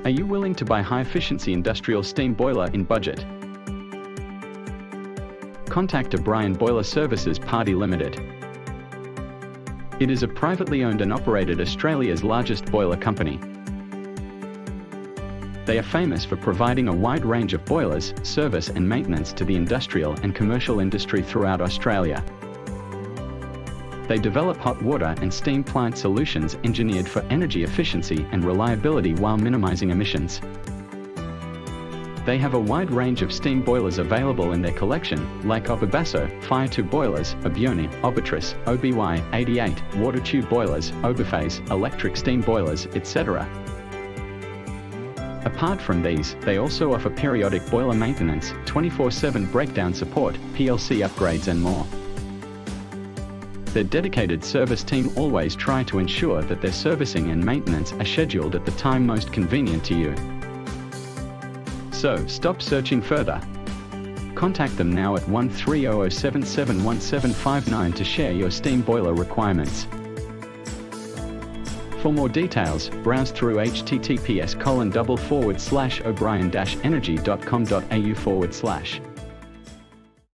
Are you willing to buy high-efficiency industrial steam boiler in budget? Contact O'Brien Boiler Services Party Limited. It is a privately owned and operated Australia's largest boiler company. They are famous for providing a wide range of boilers, service and maintenance to the industrial and commercial industry throughout Australia. They develop hot water and steam plant solutions engineered for energy efficiency and reliability while minimizing emissions. They have a wide range of steam boilers available in their collection, like Obabasso, Fire 2 boilers, Obioni, Obatris, OBY88, water tube boilers, Obaphase, electric steam boilers, etc. Apart from these, they also offer periodic boiler maintenance, 24/7 breakdown support, PLC upgrades and more. Their dedicated service team always try to ensure that their servicing and maintenance are scheduled at the time most convenient to you. So, stop searching further. Contact them now at 1300771759 to share your steam boiler requirements. For more details, browse through https://o'brien-energy.com.au/.